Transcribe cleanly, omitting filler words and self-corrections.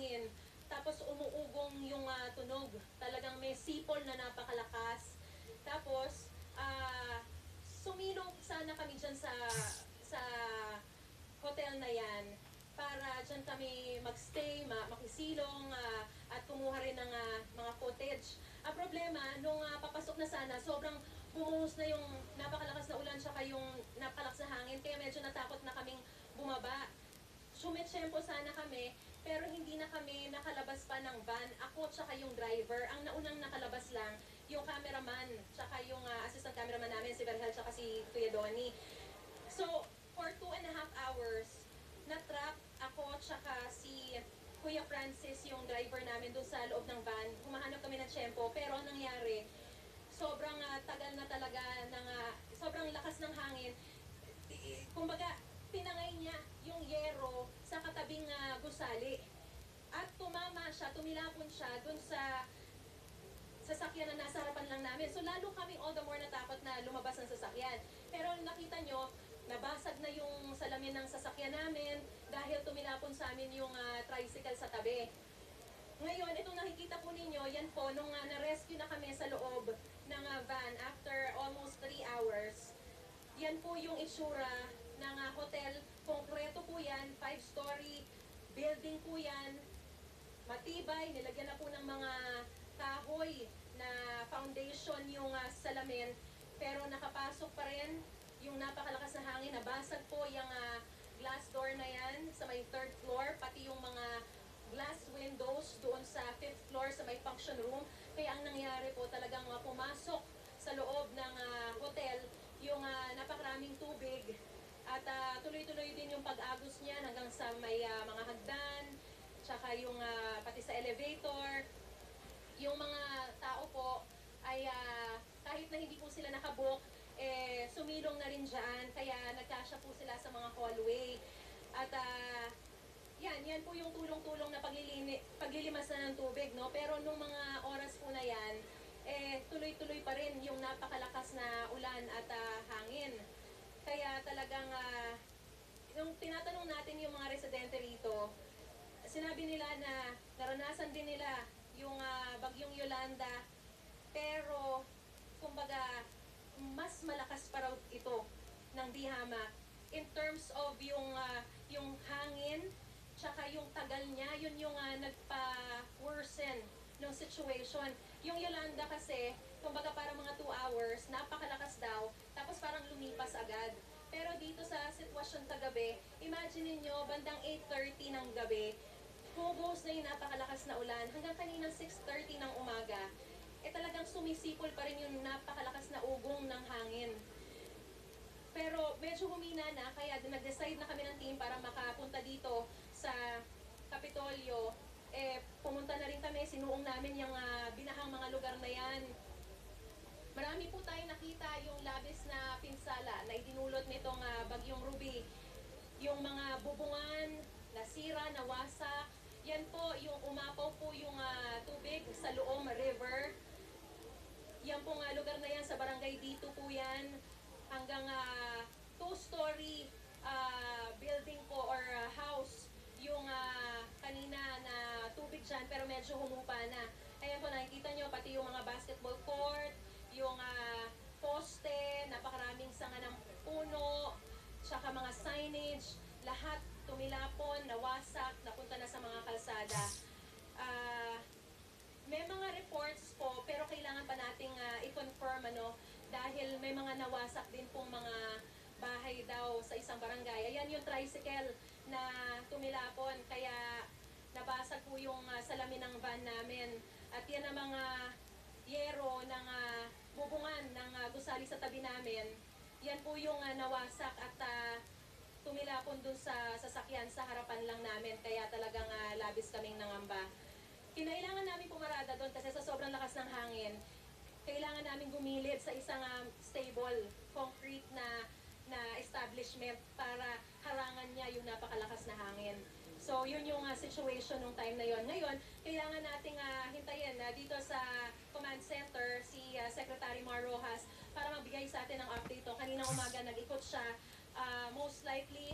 hangin. Tapos umuugong yung tunog. Talagang may sipol na napakalakas. Tapos, sumilong sana kami dyan sa hotel na yan para dyan kami magstay, makisilong, at kumuha rin ng mga footage. Ang problema, nung papasok na sana, sobrang bumuhos na yung napakalakas na ulan tsaka yung napakalakas na hangin, kaya medyo natakot na kaming bumaba. Sumitsyempo sana kami, pero hindi na kami nakalabas pa ng van. Ako tsaka yung driver. Ang naunang nakalabas lang, yung cameraman, tsaka yung assistant cameraman namin, si Berhel, tsaka si Kuya Donnie. So, for 2.5 hours, na-trap ako tsaka si Kuya Francis, yung driver namin, doon sa loob ng van. Humahanap kami ng tiyempo, pero ang nangyari, sobrang tagal na talaga, sobrang lakas ng hangin. Kumbaga, pinangay niya yung yero sa katabing gusali. At tumama siya, tumilapon siya dun sa sasakyan na nasa harapan lang namin. So lalo kami all the more natakot na lumabas ang sasakyan. Pero nakita nyo, nabasag na yung salamin ng sasakyan namin dahil tumilapon sa amin yung tricycle sa tabi. Ngayon, itong nakikita po ninyo, yan po, nung na-rescue na kami sa loob ng van after almost 3 hours, yan po yung itsura ng hotel. Konkreto po yan, 5-story building po yan. Matibay, nilagyan na po ng mga kahoy na foundation yung salamin. Pero nakapasok pa rin yung napakalakas na hangin. Nabasag po yung glass door na yan sa may 3rd floor, pati yung mga glass windows doon sa 5th floor sa may function room. Kaya ang nangyari po talagang pumasok sa loob ng hotel yung napakaraming tubig. At tuloy-tuloy din yung pag-agos niya hanggang sa may mga hagdan, tsaka yung pati sa elevator. Yung mga tao po ay kahit na hindi po sila nakabook, sumilong na rin dyan. Kaya nagkasya po sila sa mga hallway. At yan po yung tulong-tulong na paglilimas na ng tubig, no? Pero nung mga oras po na yan, tuloy-tuloy pa rin yung napakalakas na ulan at hangin. Kaya talagang, nung tinatanong natin yung mga residente rito, sinabi nila na naranasan din nila yung bagyong Yolanda, pero kumbaga mas malakas pa raw ito ng Bihama in terms of yung hangin tsaka yung tagal niya, yun yung nagpa-worsen ng situation. Yung Yolanda kasi, kumbaga parang mga 2 hours, napakalakas daw, tapos parang lumipas agad. Pero dito sa sitwasyon kagabi, imagine niyo bandang 8:30 ng gabi, humubuhos na yung napakalakas na ulan, hanggang kaninang 6:30 ng umaga, talagang sumisipol pa rin yung napakalakas na ugong ng hangin. Pero medyo humina na, kaya nag-decide na kami ng team para makapunta dito sa Kapitolyo. Pumunta na rin kami, sinuong namin yung binahang mga lugar na yan. Marami po tayo nakita yung labis na pinsala na idinulot nitong bagyong Ruby. Yung mga bubungan, nasira, nawasak. Yan po, yung umapaw po yung tubig sa Loom River. Yan pong lugar na yan, sa barangay dito po yan. Hanggang 2-story building po or house yung kanina na tubig dyan, pero medyo humupa na. Ayan po, nakikita nyo, pati yung mga basketball court, yung poste, napakaraming sanga ng puno, tsaka mga signage, lahat tumilapon, nawasak, napunta na sa mga kalsada. May mga reports po, pero kailangan pa nating i-confirm, dahil may mga nawasak din pong mga bahay daw sa isang barangay. Ayan yung tricycle na tumilapon, kaya nabasag po yung salamin ng van namin. At yan ang mga yero ng bubungan ng gusali sa tabi namin. Yan po yung nawasak at tumilapon dun sa sasakyan sa harapan lang namin. Kaya talagang labis kaming nangamba. Kinailangan namin pumarada doon kasi sa sobrang lakas ng hangin, kailangan namin gumilid sa isang stable, concrete na establishment para harangan niya yung napakalakas na hangin. So, yun yung situation nung time na yon. Ngayon, kailangan nating hintayin dito sa command center si Secretary Mar Rojas para magbigay sa atin ng update. Kaninang umaga nag-ikot siya, most likely